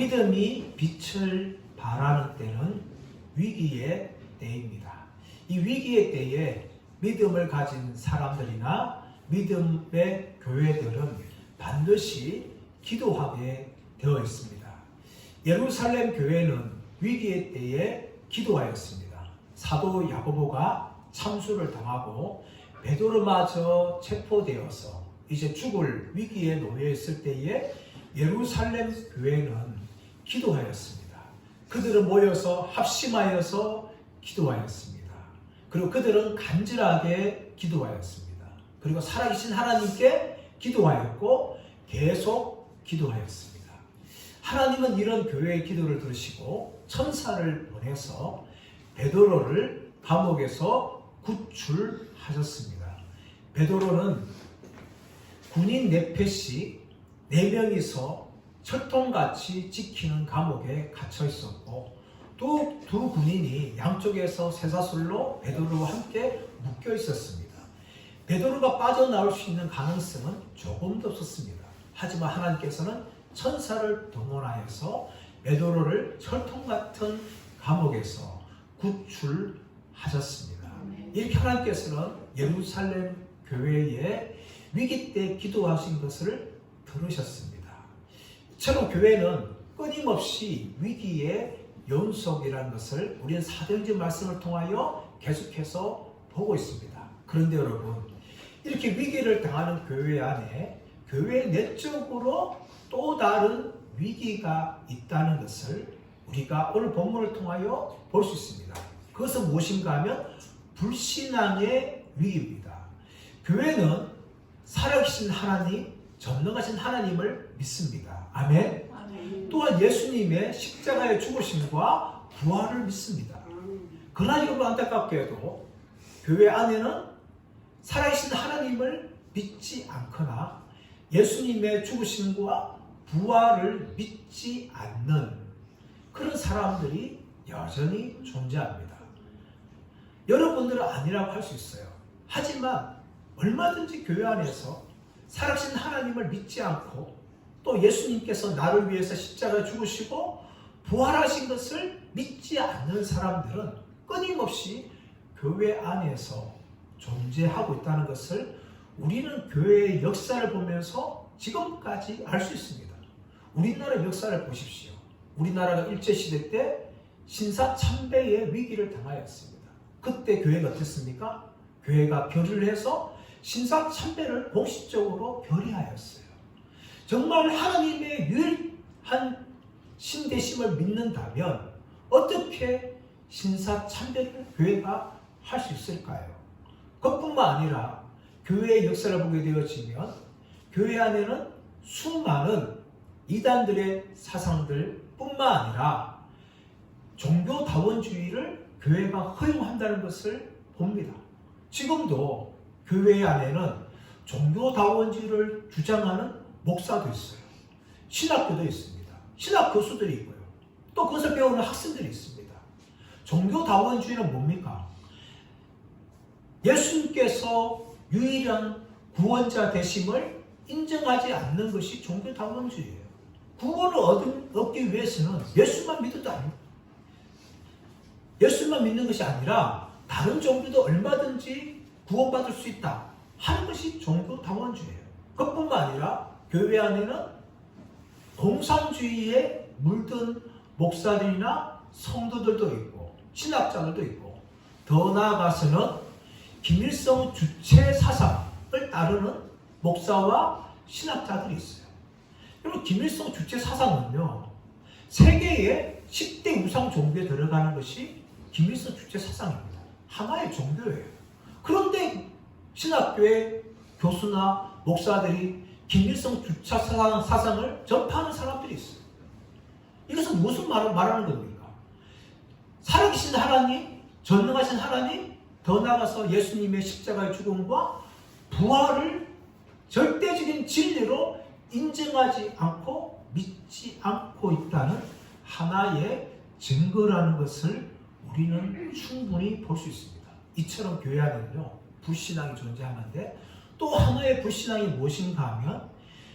믿음이 빛을 발하는 때는 위기의 때입니다. 이 위기의 때에 믿음을 가진 사람들이나 믿음의 교회들은 반드시 기도하게 되어 있습니다. 예루살렘 교회는 위기의 때에 기도하였습니다. 사도 야고보가 참수를 당하고 베드로마저 체포되어서 이제 죽을 위기에 놓여 있을 때에 예루살렘 교회는 기도하였습니다. 그들은 모여서 합심하여서 기도하였습니다. 그리고 그들은 간절하게 기도하였습니다. 그리고 살아계신 하나님께 기도하였고 계속 기도하였습니다. 하나님은 이런 교회의 기도를 들으시고 천사를 보내서 베드로를 감옥에서 구출하셨습니다. 베드로는 군인 4패씩 4명이서 철통같이 지키는 감옥에 갇혀 있었고 또 두 군인이 양쪽에서 쇠사슬로 베드로와 함께 묶여 있었습니다. 베드로가 빠져나올 수 있는 가능성은 조금도 없었습니다. 하지만 하나님께서는 천사를 동원하여서 베드로를 철통같은 감옥에서 구출하셨습니다. 이렇게 하나님께서는 예루살렘 교회에 위기 때 기도하신 것을 들으셨습니다. 이처럼 교회는 끊임없이 위기의 연속이라는 것을 우리는 사도행전 말씀을 통하여 계속해서 보고 있습니다. 그런데 여러분, 이렇게 위기를 당하는 교회 안에 교회 내적으로 또 다른 위기가 있다는 것을 우리가 오늘 본문을 통하여 볼 수 있습니다. 그것은 무엇인가 하면 불신앙의 위기입니다. 교회는 살아계신 하나님, 전능하신 하나님을 믿습니다. 아멘. 또한 예수님의 십자가의 죽으심과 부활을 믿습니다. 그러나 여러분, 안타깝게도 교회 안에는 살아계신 하나님을 믿지 않거나 예수님의 죽으심과 부활을 믿지 않는 그런 사람들이 여전히 존재합니다. 여러분들은 아니라고 할 수 있어요. 하지만 얼마든지 교회 안에서 살아계신 하나님을 믿지 않고 또 예수님께서 나를 위해서 십자가에 죽으시고 부활하신 것을 믿지 않는 사람들은 끊임없이 교회 안에서 존재하고 있다는 것을 우리는 교회의 역사를 보면서 지금까지 알 수 있습니다. 우리나라 역사를 보십시오. 우리나라가 일제시대 때 신사참배의 위기를 당하였습니다. 그때 교회가 어땠습니까? 교회가 결의를 해서 신사참배를 공식적으로 결의하였어요. 정말 하나님의 유일한 신되심을 믿는다면 어떻게 신사참배를 교회가 할 수 있을까요? 그뿐만 아니라 교회의 역사를 보게 되어지면 교회 안에는 수많은 이단들의 사상들 뿐만 아니라 종교다원주의를 교회가 허용한다는 것을 봅니다. 지금도 교회 안에는 종교다원주의를 주장하는 목사도 있어요. 신학교도 있습니다. 신학 교수들이 있고요. 또 그것을 배우는 학생들이 있습니다. 종교다원주의는 뭡니까? 예수님께서 유일한 구원자 되심을 인정하지 않는 것이 종교다원주의예요. 구원을 얻기 위해서는 예수만 믿어도 아닙니다. 예수만 믿는 것이 아니라 다른 종교도 얼마든지 구원받을 수 있다 하는 것이 종교다원주의예요. 그뿐만 아니라 교회 안에는 공산주의에 물든 목사들이나 성도들도 있고 신학자들도 있고 더 나아가서는 김일성 주체 사상을 따르는 목사와 신학자들이 있어요. 여러분, 김일성 주체 사상은요, 세계의 10대 우상 종교에 들어가는 것이 김일성 주체 사상입니다. 하나의 종교예요. 그런데 신학교의 교수나 목사들이 김일성 주체 사상을 전파하는 사람들이 있어요. 이것은 무슨 말하는 겁니까? 살아계신 하나님, 전능하신 하나님, 더 나아가서 예수님의 십자가의 죽음과 부활을 절대적인 진리로 인정하지 않고 믿지 않고 있다는 하나의 증거라는 것을 우리는 충분히 볼 수 있습니다. 이처럼 교회 안에는요, 불신앙이 존재하는데 또 하나의 불신앙이 무엇인가 하면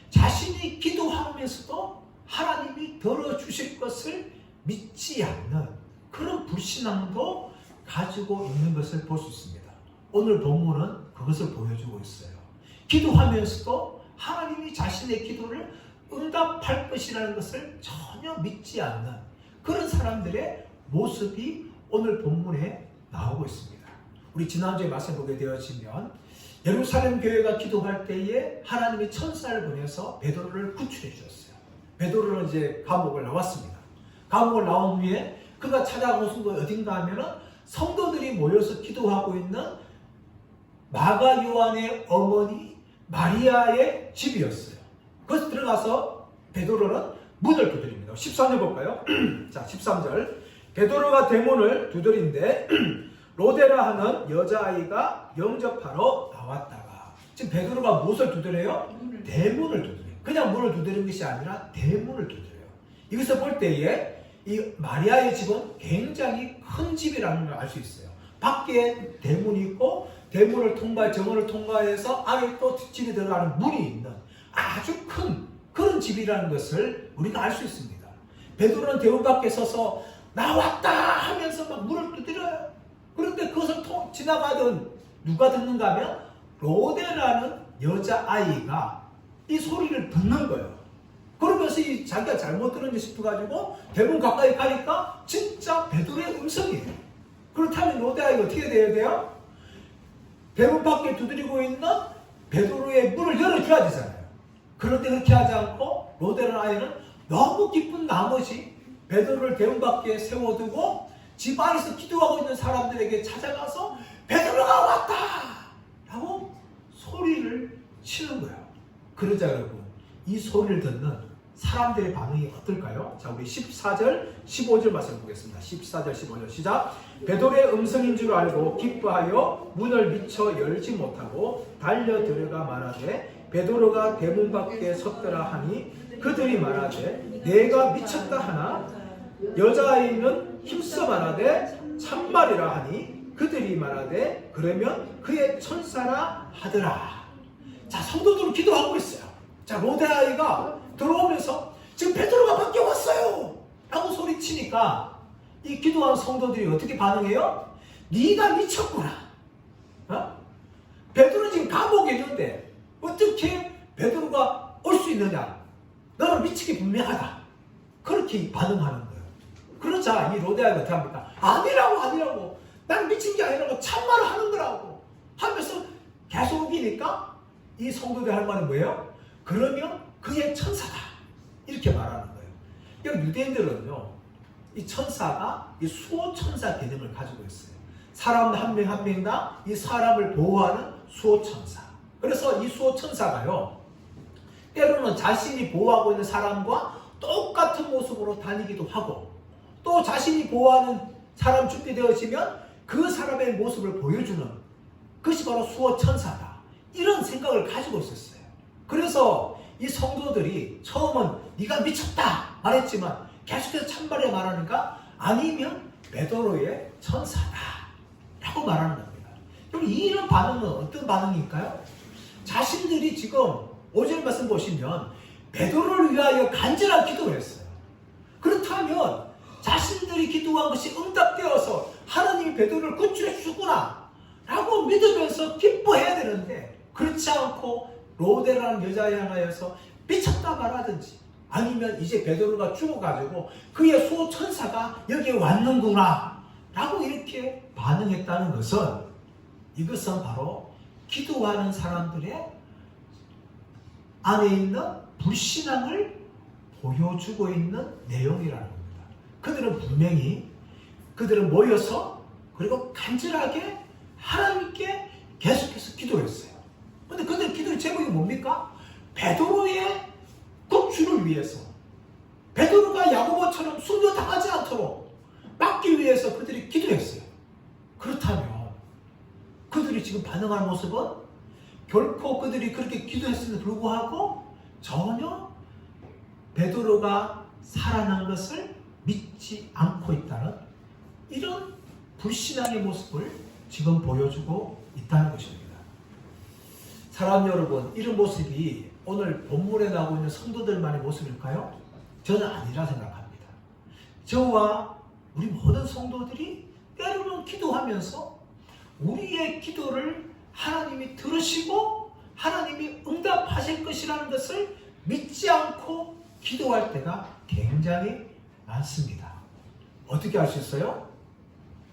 자신이 기도하면서도 하나님이 들어주실 것을 믿지 않는 그런 불신앙도 가지고 있는 것을 볼 수 있습니다. 오늘 본문은 그것을 보여주고 있어요. 기도하면서도 하나님이 자신의 기도를 응답할 것이라는 것을 전혀 믿지 않는 그런 사람들의 모습이 오늘 본문에 나오고 있습니다. 우리 지난주에 말씀 보게 되어지면 예루살렘 교회가 기도할 때에 하나님이 천사를 보내서 베드로를 구출해 주셨어요. 베드로는 이제 감옥을 나왔습니다. 감옥을 나온 후에 그가 찾아온 곳 어딘가 하면은 성도들이 모여서 기도하고 있는 마가 요한의 어머니 마리아의 집이었어요. 그래서 들어가서 베드로는 문을 두드립니다. 13절 볼까요? 자, 13절. 베드로가 대문을 두드린데 로데라 하는 여자아이가 영접하러 나왔다가, 지금 베드로가 무엇을 두드려요? 대문을 두드려요. 그냥 문을 두드리는 것이 아니라 대문을 두드려요. 이것을 볼 때에 이 마리아의 집은 굉장히 큰 집이라는 걸 알 수 있어요. 밖에 대문이 있고 대문을 정문을 통과해서 안에 또 집에 들어가는 문이 있는 아주 큰 그런 집이라는 것을 우리가 알 수 있습니다. 베드로는 대문 밖에 서서 나왔다 하면서 막 문을 두드려요. 그런데 그것을 지나가던 누가 듣는가 하면 로데라는 여자아이가 이 소리를 듣는 거예요. 그러면서 자기가 잘못 들었는지 싶어가지고 대문 가까이 가니까 진짜 베드로의 음성이에요. 그렇다면 로데아이가 어떻게 돼야 돼요? 대문 밖에 두드리고 있는 베드로의 문을 열어줘야 되잖아요. 그런데 그렇게 하지 않고 로데라 아이는 너무 기쁜 나머지 베드로를 대문 밖에 세워두고 집 안에서 기도하고 있는 사람들에게 찾아가서 베드로가 왔다! 라고 소리를 치는 거예요. 그러자 여러분, 이 소리를 듣는 사람들의 반응이 어떨까요? 자, 우리 14절, 15절 말씀 보겠습니다. 14절, 15절 시작. 베드로의 음성인 줄 알고 기뻐하여 문을 미처 열지 못하고 달려 들어가 말하되 베드로가 대문 밖에 섰더라 하니 그들이 말하되 내가 미쳤다 하나 여자아이는 힘써 말하되 참말이라 하니 그들이 말하되 그러면 그의 천사라 하더라. 자, 성도들은 기도하고 있어요. 자, 로데아이가 들어오면서 지금 베드로가 밖에 왔어요 라고 소리치니까 이 기도하는 성도들이 어떻게 반응해요? 네가 미쳤구나. 베드로는 지금 감옥에 있는데 어떻게 베드로가 올 수 있느냐? 너는 미치기 분명하다. 그렇게 반응하는 거예요. 그러자 이 로데아이가 어떻게 합니까? 아니라고 난 미친 게 아니라고 참말을 하는 거라고 하면서 계속 우기니까 이 성도들 할 말은 뭐예요? 그러면 그의 천사다 이렇게 말하는 거예요. 그러니까 유대인들은요 이 천사가 이 수호천사 개념을 가지고 있어요. 사람 한 명 한 명당 이 사람을 보호하는 수호천사. 그래서 이 수호천사가요 때로는 자신이 보호하고 있는 사람과 똑같은 모습으로 다니기도 하고 또 자신이 보호하는 사람 준비되어지면 그 사람의 모습을 보여주는 그것이 바로 수호천사다. 이런 생각을 가지고 있었어요. 그래서 이 성도들이 처음은 네가 미쳤다 말했지만 계속해서 참말에 말하니까 아니면 베드로의 천사다 라고 말하는 겁니다. 그럼 이런 반응은 어떤 반응일까요? 자신들이 지금 5절 말씀 보시면 베드로를 위하여 간절한 기도를 했어요. 그렇다면 자신들이 기도한 것이 응답되어서 하나님이 베드로를 구출해 주구나 라고 믿으면서 기뻐해야 되는데 그렇지 않고 로데라는 여자에 향하여서 미쳤다 말하든지 아니면 이제 베드로가 죽어가지고 그의 수호천사가 여기에 왔는구나 라고 이렇게 반응했다는 것은 이것은 바로 기도하는 사람들의 안에 있는 불신앙을 보여주고 있는 내용이라는 겁니다. 그들은 분명히 그들은 모여서 그리고 간절하게 하나님께 계속해서 기도했어요. 그런데 그들 기도의 제목이 뭡니까? 베드로의 구출을 위해서 베드로가 야고보처럼 순교당하지 않도록 막기 위해서 그들이 기도했어요. 그렇다면 그들이 지금 반응하는 모습은 결코 그들이 그렇게 기도했음에도 불구하고 전혀 베드로가 살아난 것을 믿지 않고 있다는 이런 불신앙의 모습을 지금 보여주고 있다는 것입니다. 사람 여러분, 이런 모습이 오늘 본문에 나오고 있는 성도들만의 모습일까요? 저는 아니라 생각합니다. 저와 우리 모든 성도들이 때로는 기도하면서 우리의 기도를 하나님이 들으시고 하나님이 응답하실 것이라는 것을 믿지 않고 기도할 때가 굉장히 많습니다. 어떻게 할 수 있어요?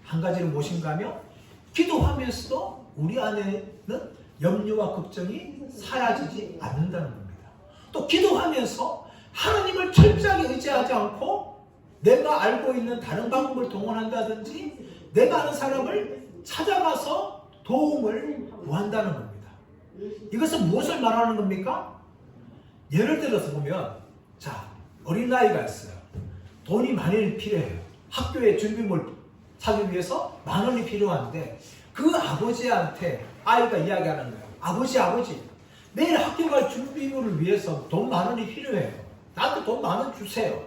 한 가지를 무엇인가 하면 기도하면서도 우리 안에는 염려와 걱정이 사라지지 않는다는 겁니다. 또 기도하면서 하나님을 철저하게 의지하지 않고 내가 알고 있는 다른 방법을 동원한다든지 내가 아는 사람을 찾아가서 도움을 구한다는 겁니다. 이것은 무엇을 말하는 겁니까? 예를 들어서 보면 자, 어린아이가 있어요. 돈이 많이 필요해요. 학교에 준비물 사기 위해서 10,000원이 필요한데 그 아버지한테 아이가 이야기하는 거예요. 아버지 내일 학교 갈 준비물을 위해서 돈 10,000원이 필요해요. 나한테 돈 10,000원 주세요.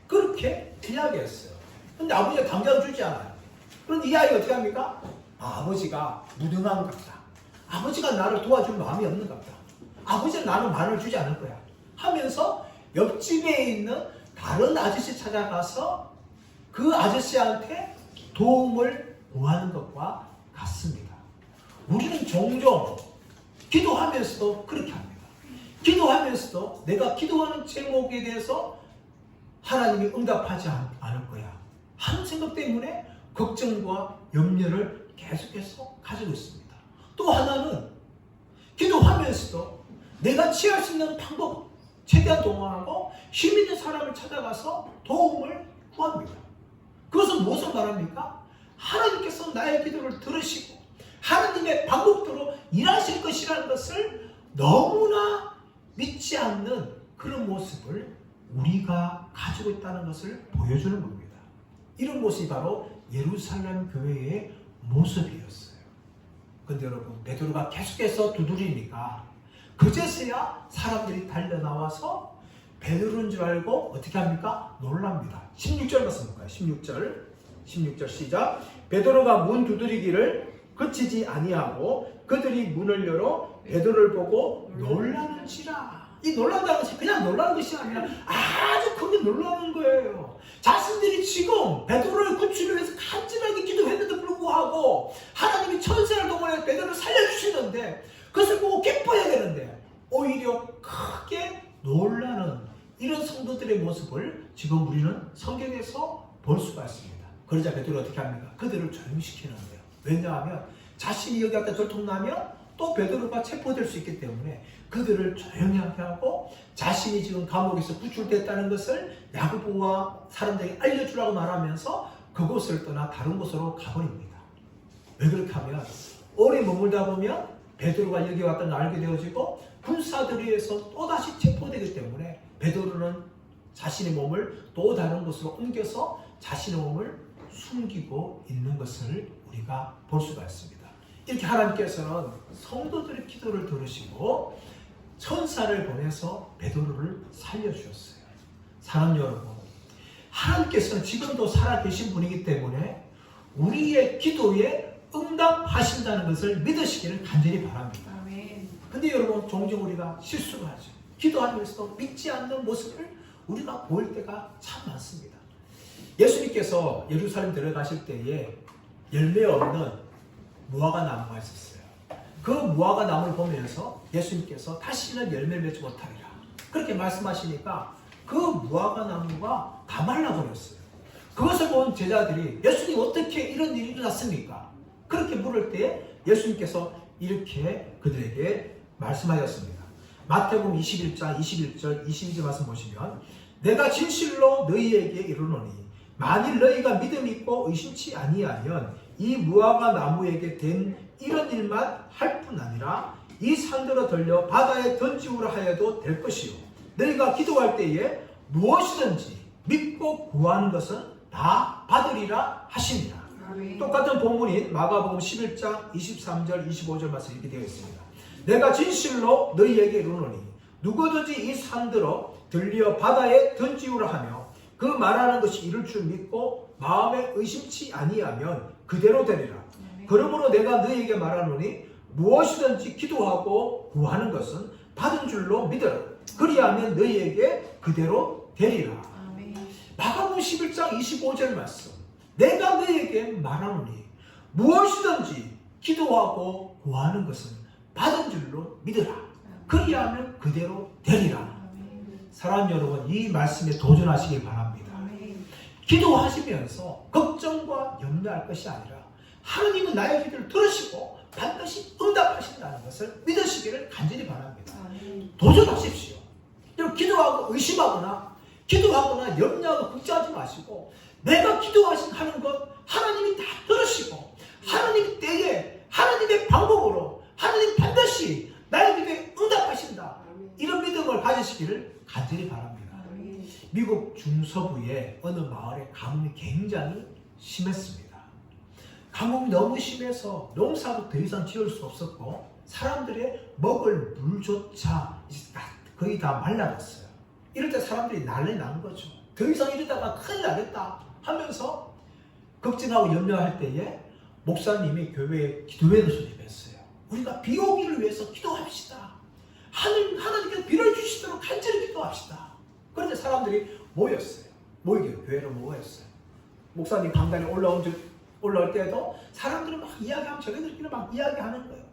그렇게 이야기했어요. 근데 아버지가 당장 주지 않아요. 그런데 이 아이가 어떻게 합니까? 아버지가 무능한 같다. 아버지가 나를 도와줄 마음이 없는 것 같다. 아버지는 나는 10,000원을 주지 않을 거야. 하면서 옆집에 있는 다른 아저씨 찾아가서 그 아저씨한테 도움을 구하는 것과 같습니다. 우리는 종종 기도하면서도 그렇게 합니다. 기도하면서도 내가 기도하는 제목에 대해서 하나님이 응답하지 않을 거야 하는 생각 때문에 걱정과 염려를 계속해서 가지고 있습니다. 또 하나는 기도하면서도 내가 취할 수 있는 방법 최대한 동원하고 힘 있는 사람을 찾아가서 도움을 구합니다. 그것은 무엇을 말합니까? 하나님께서 나의 기도를 들으시고 하나님의 방법대로 일하실 것이라는 것을 너무나 믿지 않는 그런 모습을 우리가 가지고 있다는 것을 보여주는 겁니다. 이런 모습이 바로 예루살렘 교회의 모습이었어요. 그런데 여러분, 베드로가 계속해서 두드리니까 그제서야 사람들이 달려나와서 베드로인 줄 알고 어떻게 합니까? 놀랍니다. 16절 말씀 볼까요? 16절 시작. 베드로가 문 두드리기를 그치지 아니하고 그들이 문을 열어 베드로를 보고 놀라는지라. 이 놀란다는 것이 그냥 놀라는 것이 아니라 아주 크게 놀라는 거예요. 자신들이 지금 베드로를 구출을 위해서 간절하게 기도했는데 불구하고 하나님이 천사를 동원해서 베드로를 살려주시는데 그것을 보고 기뻐해야 되는데 오히려 크게 놀라는 이런 성도들의 모습을 지금 우리는 성경에서 볼 수가 있습니다. 그러자 베드로가 어떻게 합니까? 그들을 조용히 시키는 거예요. 왜냐하면 자신이 여기 앞에 들통나면 또 베드로가 체포될 수 있기 때문에 그들을 조용히 하게 하고 자신이 지금 감옥에서 구출됐다는 것을 야고보와 사람들에게 알려주라고 말하면서 그곳을 떠나 다른 곳으로 가버립니다. 왜 그렇게 하면 오래 머물다 보면 베드로가 여기 왔다는 걸 알게 되어지고 군사들에 의해서 또다시 체포되기 때문에 베드로는 자신의 몸을 또 다른 곳으로 옮겨서 자신의 몸을 숨기고 있는 것을 우리가 볼 수가 있습니다. 이렇게 하나님께서는 성도들의 기도를 들으시고 천사를 보내서 베드로를 살려주셨어요. 사랑하는 여러분, 하나님께서는 지금도 살아계신 분이기 때문에 우리의 기도에 응답하신다는 것을 믿으시기를 간절히 바랍니다. 근데 여러분, 종종 우리가 실수를 하죠. 기도하면서도 믿지 않는 모습을 우리가 보일 때가 참 많습니다. 예수님께서 예루살렘 들어가실 때에 열매 없는 무화과 나무가 있었어요. 그 무화과 나무를 보면서 예수님께서 다시는 열매를 맺지 못하리라 그렇게 말씀하시니까 그 무화과 나무가 다 말라버렸어요. 그것을 본 제자들이 예수님 어떻게 이런 일이 일어났습니까? 그렇게 물을 때 예수님께서 이렇게 그들에게 말씀하셨습니다. 마태복음 21장 21절 22절 말씀 보시면 내가 진실로 너희에게 이르노니 만일 너희가 믿음 있고 의심치 아니하면 이 무화과 나무에게 된 이런 일만 할 뿐 아니라 이 산들어 들려 바다에 던지우라 하여도 될 것이요 너희가 기도할 때에 무엇이든지 믿고 구하는 것은 다 받으리라 하시니라. 똑같은 본문인 마가복음 11장 23절 25절 말씀 이렇게 되어 있습니다. 내가 진실로 너희에게 이르노니 누구든지 이 산들어 들려 바다에 던지우라 하며 그 말하는 것이 이룰 줄 믿고 마음에 의심치 아니하면 그대로 되리라. 그러므로 내가 너희에게 말하노니 무엇이든지 기도하고 구하는 것은 받은 줄로 믿으라. 그리하면 너희에게 그대로 되리라. 마가복음 11장 25절 말씀. 내가 너에게 말하노니 무엇이든지 기도하고 구하는 것은 받은 줄로 믿으라. 그리하면 그대로 되리라. 사랑하는 여러분, 이 말씀에 도전하시기 바랍니다. 기도하시면서 걱정과 염려할 것이 아니라 하나님은 나의 기도를 들으시고 반드시 응답하신다는 것을 믿으시기를 간절히 바랍니다. 도전하십시오. 여러분, 기도하고 의심하거나 기도하거나 염려하고 걱정하지 마시고 내가 기도하는 것 하나님이 다 들으시고 하나님 때에 하나님의 방법으로 하나님 반드시 나의 기도에 응답하신다. 이런 믿음을 가지시기를 간절히 바랍니다. 미국 중서부의 어느 마을에 가뭄이 굉장히 심했습니다. 가뭄이 너무 심해서 농사도 더 이상 지을 수 없었고 사람들의 먹을 물조차 거의 다 말라갔어요. 이럴 때 사람들이 난리 난 거죠. 더 이상 이러다가 큰일 나겠다 하면서 걱정하고 염려할 때에 목사님이 교회에 기도회를 소집했어요. 우리가 비 오기를 위해서 기도합시다. 하나님께서 비를 주시도록 간절히 기도합시다. 그런데 사람들이 모였어요. 교회로 모였어요. 목사님 강단에 올라올 때도 사람들은 막 이야기하면 저희들끼리 막 이야기하는 거예요.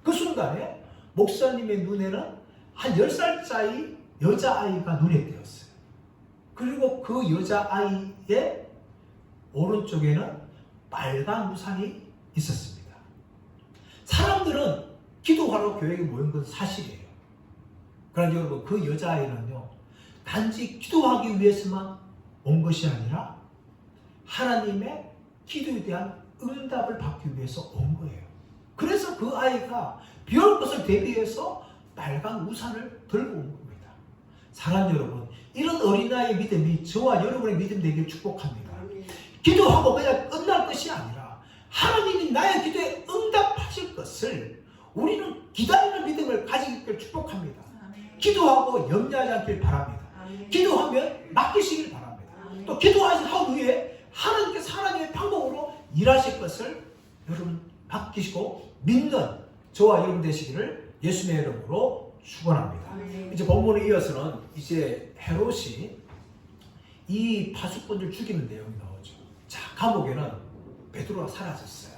그 순간에 목사님의 눈에는 한 10살짜리 여자아이가 눈에 띄었어요. 그리고 그 여자아이의 오른쪽에는 빨간 우산이 있었습니다. 사람들은 기도하러 교회에 모인 건 사실이에요. 그러나 여러분, 그 여자아이는요, 단지 기도하기 위해서만 온 것이 아니라 하나님의 기도에 대한 응답을 받기 위해서 온 거예요. 그래서 그 아이가 비 올 것을 대비해서 빨간 우산을 들고 온 겁니다. 사랑하는 여러분, 이런 어린아이의 믿음이 저와 여러분의 믿음 되기를 축복합니다. 기도하고 그냥 끝날 것이 아니라 하나님이 나의 기도에 응답하실 것을 우리는 기다리는 믿음을 가지기를 축복합니다. 기도하고 염려하지 않길 바랍니다. 기도하면 맡기시길 바랍니다. 또 기도하신 후에 하나님께서 하나님의 방법으로 일하실 것을 여러분 맡기시고 믿는 저와 여러분 되시기를 예수님의 이름으로 축원합니다. 이제 본문에 이어서는 이제 헤롯이 이 파수꾼들 죽이는 내용이 나오죠. 자, 감옥에는 베드로가 사라졌어요.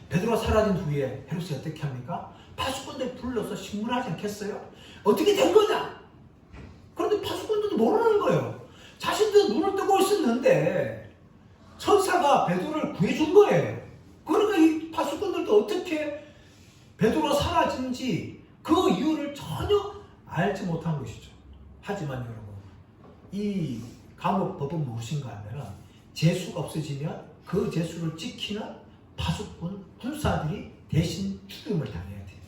베드로가 사라진 후에 헤롯이 어떻게 합니까? 파수꾼들 불러서 신문하지 않겠어요? 어떻게 된 거냐? 그런데 파수꾼들도 모르는 거예요. 자신도 눈을 뜨고 있었는데 천사가 베드로를 구해준 거예요. 그러니까 이 파수꾼들도 어떻게 베드로가 사라진지 그 이유를 전혀 알지 못한 것이죠. 하지만 여러분, 이 감옥 법은 무엇인가 하면 죄수가 없어지면 그 죄수를 지키는 파수꾼 군사들이 대신 죽임을 당해야 돼요.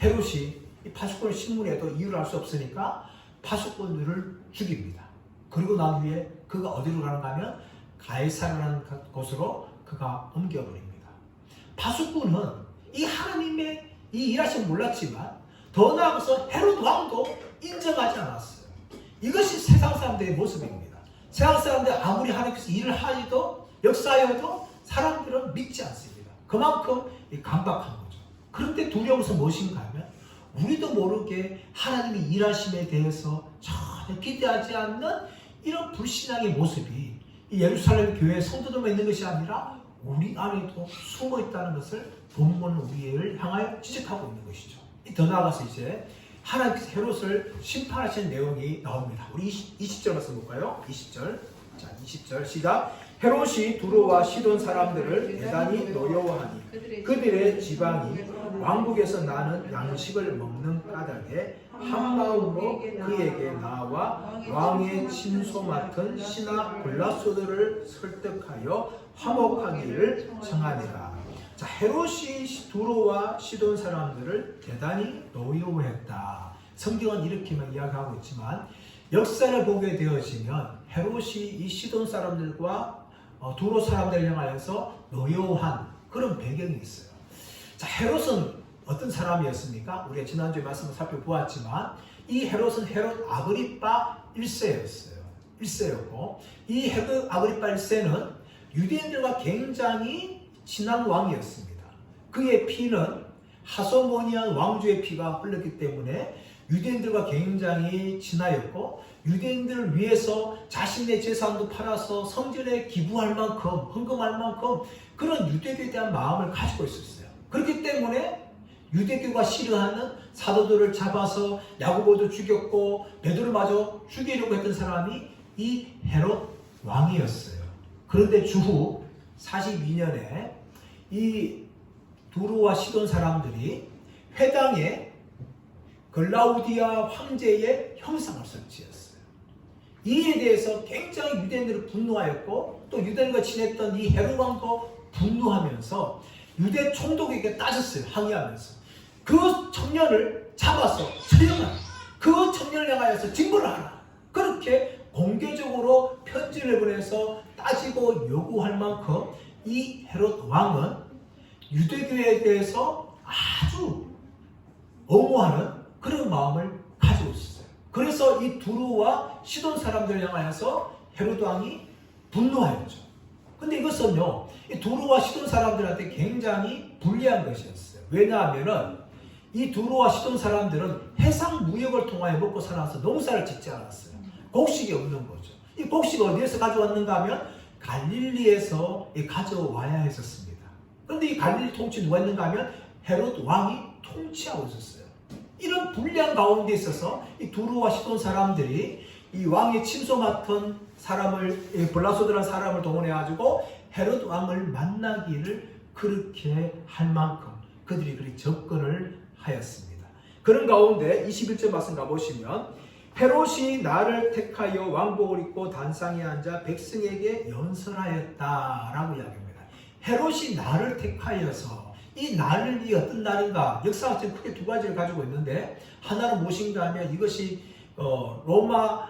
헤롯이 이 파수꾼을 신문해도 이유를 알 수 없으니까 파수꾼들을 죽입니다. 그리고 난 후에 그가 어디로 가는가 하면 가이사라는 곳으로 그가 옮겨버립니다. 파수꾼은 이 하나님의 이 일하심을 몰랐지만 더 나아가서 헤롯 왕도 인정하지 않았어요. 이것이 세상 사람들의 모습입니다. 세상 사람들 아무리 하나님께서 일을 하여도 역사하여도 사람들은 믿지 않습니다. 그만큼 강박한 거죠. 그런데 두려운 것은 무엇인가 하면 우리도 모르게 하나님의 일하심에 대해서 전혀 기대하지 않는 이런 불신앙의 모습이 이 예루살렘 교회 성도들만 있는 것이 아니라 우리 안에도 숨어 있다는 것을 본문은 우리를 향하여 지적하고 있는 것이죠. 더 나아가서 이제 하나님께서 헤롯을 심판하시는 내용이 나옵니다. 우리 20절 말씀 볼까요? 20절. 자, 20절 시작. 헤롯이 두로와 시돈 사람들을 대단히 노여워하니 그들의 지방이 왕국에서 나는 양식을 먹는 까닭에 한마음으로 그에게 나와 왕의 친소 맡은 신하 블라소들을 설득하여 화목하기를 청하니라. 자, 헤롯이 두로와 시돈 사람들을 대단히 노여워했다. 성경은 이렇게만 이야기하고 있지만 역사를 보게 되어지면 헤롯이 이 시돈 사람들과 두로 사람들을 향하여서 노여워한 그런 배경이 있어요. 자, 헤롯은 어떤 사람이었습니까? 우리가 지난주에 말씀을 살펴보았지만 이 헤롯은 헤롯 아그리파 1세였어요. 1세였고 이 헤롯 아그리파 1세는 유대인들과 굉장히 친한 왕이었습니다. 그의 피는 하소모니안 왕조의 피가 흘렀기 때문에 유대인들과 굉장히 친하였고 유대인들을 위해서 자신의 재산도 팔아서 성전에 기부할 만큼 헌금할 만큼 그런 유대교에 대한 마음을 가지고 있었어요. 그렇기 때문에 유대교가 싫어하는 사도들을 잡아서 야고보도 죽였고 베드로 마저 죽이려고 했던 사람이 이 헤롯 왕이었어요. 그런데 주후 42년에 이 두루와 시돈 사람들이 회당에 글라우디아 황제의 형상을 설치했어요. 이에 대해서 굉장히 유대인들이 분노하였고 또 유대인과 친했던 이 헤롯 왕도 분노하면서 유대 총독에게 따졌어요. 항의하면서 그 청년을 잡아서 처형하라. 그 청년을 향하여서 징벌을 하라. 그렇게 공개적으로 편지를 보내서 따지고 요구할 만큼 이 헤롯 왕은 유대교에 대해서 아주 옹호하는 그런 마음을 가지고 있었어요. 그래서 이 두루와 시돈 사람들을 향하여서 헤롯 왕이 분노하였죠. 근데 이것은요, 이 두루와 시돈 사람들한테 굉장히 불리한 것이었어요. 왜냐하면은 이 두루와 시돈 사람들은 해상 무역을 통하여 먹고 살아서 농사를 짓지 않았어요. 곡식이 없는 거죠. 이 곡식을 어디에서 가져왔는가 하면 갈릴리에서 가져와야 했었습니다. 그런데 이 갈릴리 통치 누가 했는가 하면 헤롯 왕이 통치하고 있었어요. 이런 불리한 가운데 있어서 이 두루와 시돈 사람들이 이 왕의 침소 맡은 사람을 블라소드라는 사람을 동원해가지고 헤롯 왕을 만나기를 그렇게 할 만큼 그들이 그렇게 접근을 하였습니다. 그런 가운데 21절 말씀 가보시면 헤롯이 나를 택하여 왕복을 입고 단상에 앉아 백성에게 연설하였다라고 이야기합니다. 헤롯이 나를 택하여서 이 날이 어떤 날인가? 역사학적으로 크게 두 가지를 가지고 있는데 하나는 무엇인가 하면 이것이 로마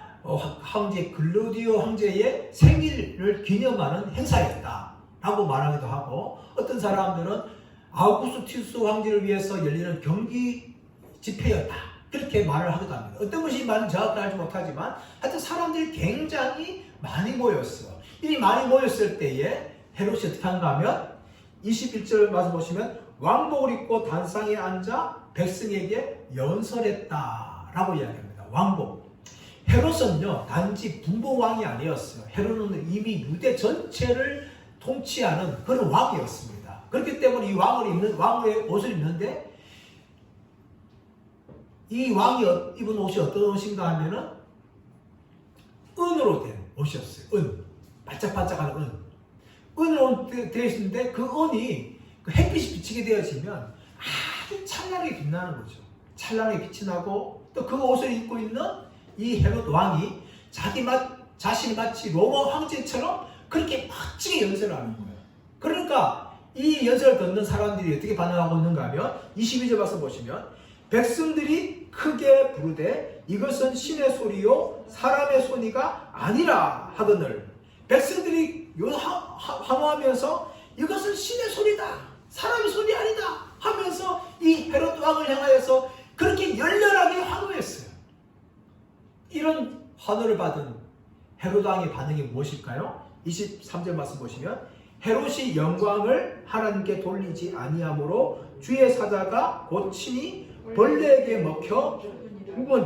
황제 글라우디오 황제의 생일을 기념하는 행사였다라고 말하기도 하고 어떤 사람들은 아우구스투스 황제를 위해서 열리는 경기 집회였다. 그렇게 말을 하기도 합니다. 어떤 것이 말은 정확히 알지 못하지만 하여튼 사람들이 굉장히 많이 모였어요. 이 많이 모였을 때에 헤롯이 어떻게 한가 하면 21절 말씀 보시면 왕복을 입고 단상에 앉아 백성에게 연설했다라고 이야기합니다. 왕복. 헤롯은요 단지 분봉왕이 아니었어요. 헤롯은 이미 유대 전체를 통치하는 그런 왕이었습니다. 그렇기 때문에 이 왕의 옷을 입는데 이 왕이 입은 옷이 어떤 옷인가 하면은 은으로 된 옷이었어요. 은. 반짝반짝하는 은. 은으로 되어 있는데 그 은이 그 햇빛이 비치게 되어지면 아주 찬란하게 빛나는 거죠. 찬란하게 빛이 나고 또 그 옷을 입고 있는 이 헤롯 왕이 자신이 마치 로마 황제처럼 그렇게 멋지게 연설을 하는 거예요. 그러니까 이 연설을 듣는 사람들이 어떻게 반응하고 있는가 하면 22절 말씀 보시면 백성들이 크게 부르되 이것은 신의 소리요 사람의 소리가 아니라 하거늘 백성들이 환호하면서 이것은 신의 소리다 사람의 소리 아니다 하면서 이 헤롯 왕을 향하여서 그렇게 열렬하게 환호했어요. 이런 환호를 받은 헤롯 왕의 반응이 무엇일까요? 23절 말씀 보시면 헤롯이 영광을 하나님께 돌리지 아니하므로 주의 사자가 곧 친히 벌레에게 먹혀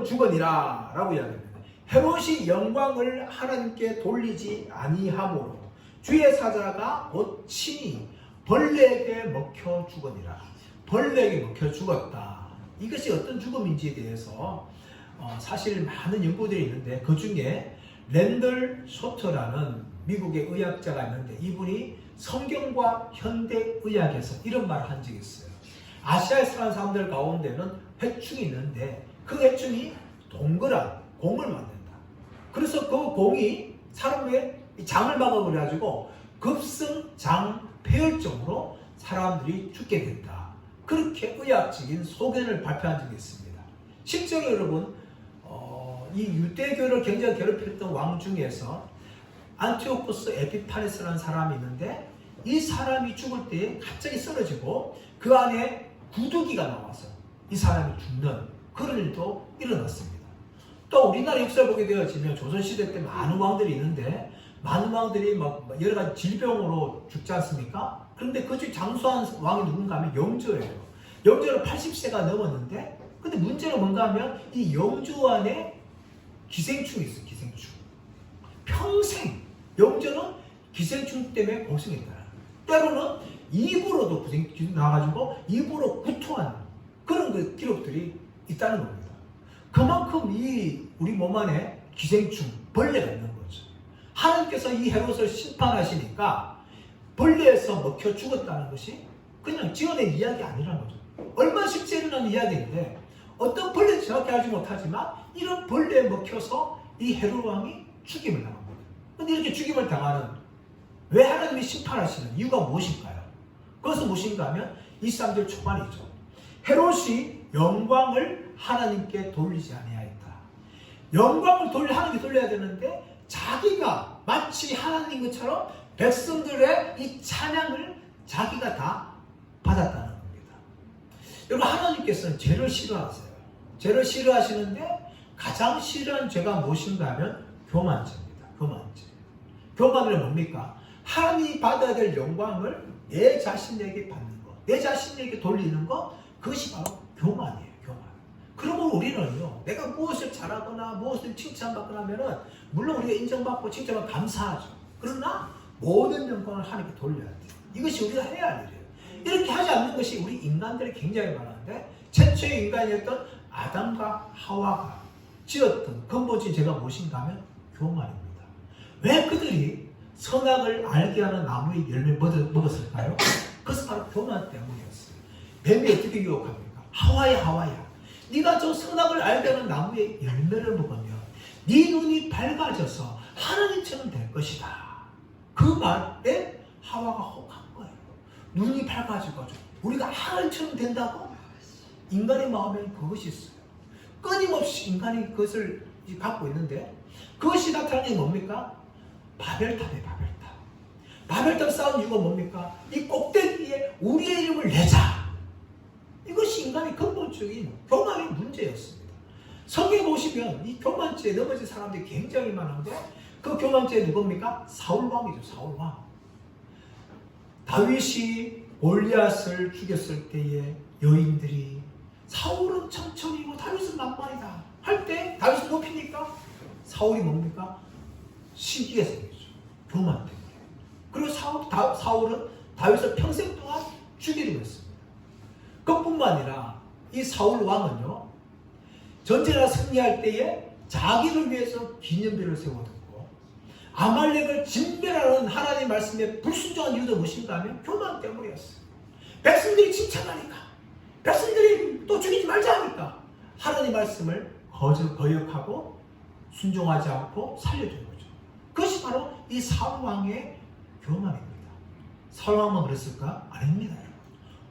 죽으니라 라고 이야기합니다. 헤롯이 영광을 하나님께 돌리지 아니하므로 주의 사자가 곧 친히 벌레에게 먹혀 죽으니라. 벌레에게 먹혀 죽었다. 이것이 어떤 죽음인지에 대해서 사실 많은 연구들이 있는데 그 중에 랜덜 쇼터라는 미국의 의학자가 있는데 이분이 성경과 현대의학에서 이런 말을 한 적이 있어요. 아시아에 사는 사람들 가운데는 회충이 있는데 그 회충이 동그란 공을 만든다. 그래서 그 공이 사람의 장을 막아버려가지고 급성 폐혈증으로 사람들이 죽게 된다. 그렇게 의학적인 소견을 발표한 적이 있습니다. 실제로 여러분 이 유대교를 굉장히 괴롭혔던 왕 중에서 안티오코스 에피파네스라는 사람이 있는데 이 사람이 죽을 때 갑자기 쓰러지고 그 안에 구더기가 나와서 이 사람이 죽는 그런 일도 일어났습니다. 또 우리나라 역사를 보게 되어지면 조선시대 때 많은 왕들이 있는데 많은 왕들이 막 여러 가지 질병으로 죽지 않습니까? 그런데 그 중 장수한 왕이 누군가 하면 영조예요. 영조는 80세가 넘었는데 근데 문제는 뭔가 하면 이 영주 안에 기생충이 있어요. 기생충. 평생 영주는 기생충 때문에 고생했다. 때로는 입으로도 나와가지고 입으로 구토하는 그런 그 기록들이 있다는 겁니다. 그만큼 이 우리 몸 안에 기생충, 벌레가 있는 거죠. 하나님께서 이 헤롯을 심판하시니까 벌레에서 먹혀 죽었다는 것이 그냥 지어낸 이야기 아니라는 거죠. 얼마나 실제 일어난 이야기인데 어떤 벌레인지 정확히 알지 못하지만 이런 벌레에 먹혀서 이 헤롯 왕이 죽임을 당한 거예요. 그런데 이렇게 죽임을 당하는 왜 하나님이 심판하시는 이유가 무엇일까요? 그것은 무엇인가 하면 23절 초반이죠. 헤롯이 영광을 하나님께 돌리지 아니하였다. 영광을 하나님께 돌려야 되는데 자기가 마치 하나님 것처럼 백성들의 이 찬양을 자기가 다 받았다는 겁니다. 여러분, 하나님께서는 죄를 싫어하세요. 죄를 싫어하시는데 가장 싫어하는 죄가 무엇인가 하면 교만죄입니다. 교만죄. 교만은 뭡니까? 하나님이 받아야 될 영광을 내 자신에게 받는 것, 내 자신에게 돌리는 것, 그것이 바로 교만이에요. 교만. 그러면 우리는요, 내가 무엇을 잘하거나 무엇을 칭찬받거나 하면은 물론 우리가 인정받고 칭찬받고 감사하죠. 그러나 모든 영광을 하나님께 돌려야 돼요. 이것이 우리가 해야 할 일이에요. 이렇게 하지 않는 것이 우리 인간들이 굉장히 많은데, 최초의 인간이었던 아담과 하와가 지었던 근본적인 죄가 무엇인가 하면 교만입니다. 왜 그들이 선악을 알게 하는 나무의 열매를 먹었을까요? 그것은 바로 교만 때문이었어요. 뱀이 어떻게 유혹합니까? 하와야, 네가 저 선악을 알게 하는 나무의 열매를 먹으면 네 눈이 밝아져서 하나님처럼 될 것이다. 그 말에 하와가 혹한 거예요. 눈이 밝아지고 우리가 하나님처럼 된다고? 인간의 마음에는 그것이 있어요. 끊임없이 인간이 그것을 갖고 있는데 그것이 나타나는 게 뭡니까? 바벨탑이에요. 바벨탑 쌓은 이유가 뭡니까? 이 꼭대기에 우리의 이름을 내자. 이것이 인간의 근본적인 교만의 문제였습니다. 성경에 보시면 이 교만죄에 넘어진 사람들이 굉장히 많은데 그 교만죄 누굽니까? 사울왕이죠. 사울왕. 다윗이 골리앗을 죽였을 때에 여인들이 사울은 천천히고 다윗은 만만이다 할 때 다윗은 높이니까 사울이 뭡니까? 시기가 생겼죠. 교만 때문에. 그리고 사울은 다윗을 평생 동안 죽이려고 했습니다. 그뿐만 아니라 이 사울 왕은요, 전쟁을 승리할 때에 자기를 위해서 기념비를 세워두고 아말렉을 진멸하는 하나님 말씀에 불순종한 이유도 무엇인가 하면 교만 때문이었어요. 백성들이 칭찬하니까, 백성들이 또 죽이지 말자 하니까 하나님 말씀을 거역하고 순종하지 않고 살려준 거죠. 그것이 바로 이 사울 왕의 교만입니다. 사울 왕만 그랬을까? 아닙니다.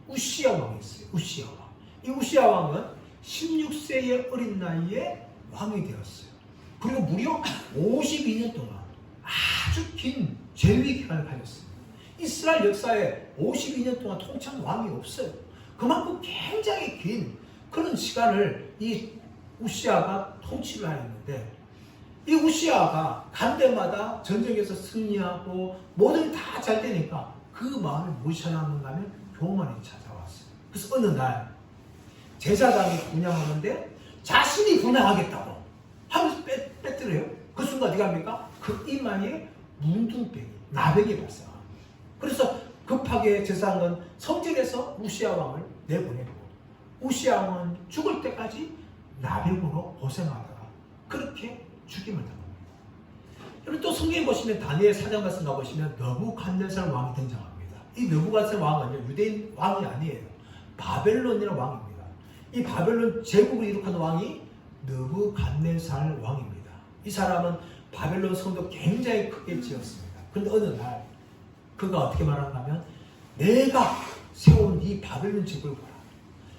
우시야 왕이 있어요. 우시야 왕. 이 우시야 왕은 16세의 어린 나이에 왕이 되었어요. 그리고 무려 52년 동안 아주 긴 재위 기간을 가졌습니다. 이스라엘 역사에 52년 동안 통치한 왕이 없어요. 그만큼 굉장히 긴 그런 시간을 이 우시야가 통치를 하였는데, 이 우시야가 간 데마다 전쟁에서 승리하고 모든 다 잘 되니까 그 마음에 무엇이 찾아왔는가 하면 교만이 찾아왔어요. 그래서 어느 날 제사장이 분향하는데 자신이 분향하겠다고 하면서 빼뜨려요. 그 순간 어떻게 합니까? 그 이마에 문둥병이, 나병이 발생합니다. 그래서 급하게 제사장은 성전에서 우시야 왕을 내보내고 우시야 왕은 죽을 때까지 나병으로 고생하다가 그렇게 죽임을 당합니다. 여러분, 또 성경에 보시면 다니엘 4장 말씀 가보시면 느부갓네살 왕이 등장합니다. 이 느부갓네살 왕은요, 유대인 왕이 아니에요. 바벨론이라는 왕입니다. 이 바벨론 제국을 이룩한 왕이 느부갓네살 왕입니다. 이 사람은 바벨론 성도 굉장히 크게 지었습니다. 그런데 어느 날 그가 어떻게 말하는가 하면, 내가 세운 이 바벨론 제국을 보라.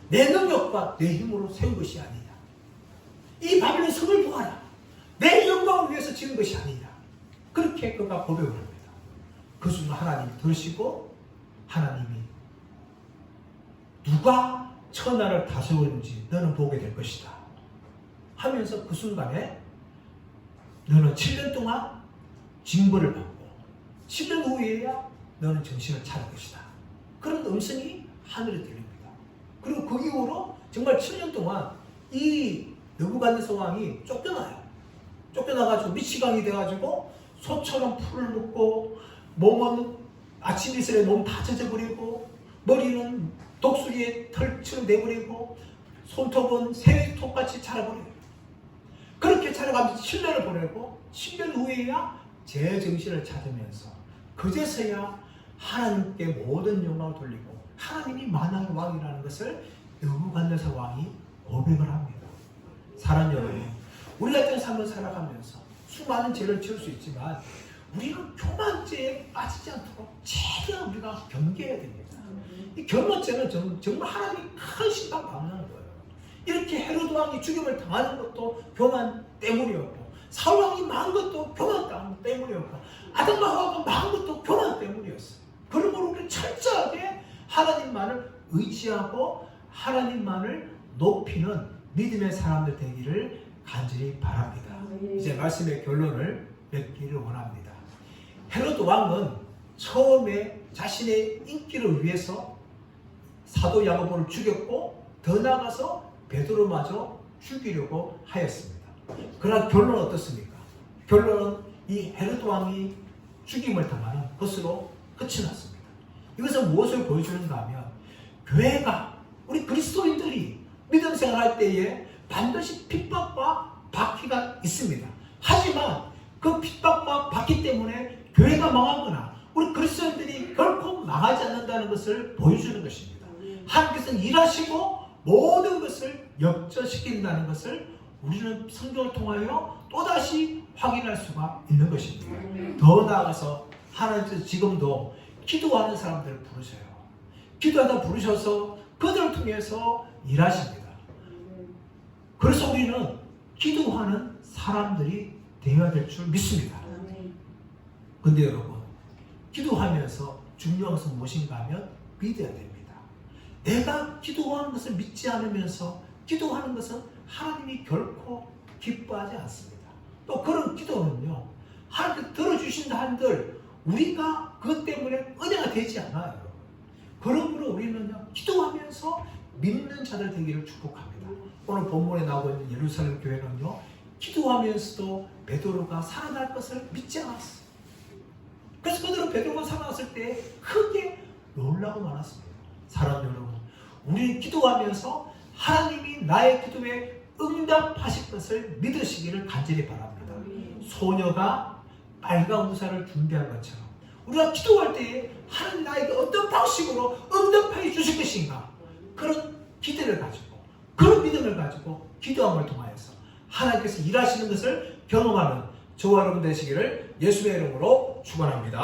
내 능력과 내 힘으로 세운 것이 아니냐. 이 바벨론 성을 보아라. 내 영광을 위해서 지은 것이 아니냐. 그렇게 그가 고백을 합니다. 그 순간 하나님이 들으시고, 하나님이 누가 천하를 다스리는지 너는 보게 될 것이다 하면서 그 순간에 너는 7년 동안 징벌을 받고 7년 후에야 너는 정신을 차릴 것이다. 그런 음성이 하늘에 들립니다. 그리고 그 이후로 정말 7년 동안 이 느부갓네살 왕이 쫓겨나요. 쫓겨나가지고 미치광이 돼가지고 소처럼 풀을 묶고 몸은 아침 이슬에 몸 다 젖어버리고 머리는 독수리의 털처럼 내버리고 손톱은 새톱같이 자라버려요. 그렇게 자라가면서 7년을 보내고 7년 후에야 제정신을 찾으면서 그제서야 하나님께 모든 영광을 돌리고 하나님이 만왕의 왕이라는 것을 느부갓네살 왕이 고백을 합니다. 사랑하는 여러분, 우리 같은 삶을 살아가면서 수많은 죄를 지을 수 있지만 우리는 교만죄에 빠지지 않도록 최대한 우리가 경계해야 됩니다. 이 교만죄는 정말 하나님이 큰 심판 받는 거예요. 이렇게 헤로드 왕이 죽임을 당하는 것도 교만 때문이었고 사울 왕이 망한 것도 교만 때문이었고 아담과 하와가 망한 것도 교만 때문이었어요. 그러므로 우리는 철저하게 하나님만을 의지하고 하나님만을 높이는 믿음의 사람들 되기를 간절히 바랍니다. 이제 말씀의 결론을 맺기를 원합니다. 헤로드 왕은 처음에 자신의 인기를 위해서 사도 야고보를 죽였고 더 나아가서 베드로마저 죽이려고 하였습니다. 그러나 결론은 어떻습니까? 결론은 이 헤로드 왕이 죽임을 당하는 것으로 끝이 났습니다. 이것은 무엇을 보여주는가 하면 교회가 우리 그리스도인들이 믿음 생활할 때에 반드시 핍박과 박해가 있습니다. 하지만 그 핍박과 박해 때문에 교회가 망하거나 우리 그리스도인들이 결코 망하지 않는다는 것을 보여주는 것입니다. 하나님께서는 일하시고 모든 것을 역전시킨다는 것을 우리는 성경을 통하여 또다시 확인할 수가 있는 것입니다. 더 나아가서 하나님께서 지금도 기도하는 사람들을 부르셔요. 기도하다 부르셔서 그들을 통해서 일하십니다. 그래서 우리는 기도하는 사람들이 되어야 될 줄 믿습니다. 근데 여러분, 기도하면서 중요한 것은 무엇인가 하면 믿어야 됩니다. 내가 기도하는 것을 믿지 않으면서 기도하는 것은 하나님이 결코 기뻐하지 않습니다. 또 그런 기도는요, 하나님께 들어주신다 한들 우리가 그것 때문에 은혜가 되지 않아요. 그러므로 우리는요, 기도하면서 믿는 자들 되기를 축복합니다. 오늘 본문에 나오고 있는 예루살렘 교회는요, 기도하면서도 베드로가 살아날 것을 믿지 않았어요. 그래서 그들은 베드로가 살아났을 때 크게 놀라고 말았습니다. 사랑하는 여러분, 우리는 기도하면서 하나님이 나의 기도에 응답하실 것을 믿으시기를 간절히 바랍니다. 소녀가 빨간 우산을 준비한 것처럼 우리가 기도할 때에 하나님 나에게 어떤 방식으로 응답해 주실 것인가, 그런 기대를 가지고 그런 믿음을 가지고 기도함을 통하여서 하나님께서 일하시는 것을 경험하는 저와 여러분 되시기를 예수의 이름으로 축원합니다.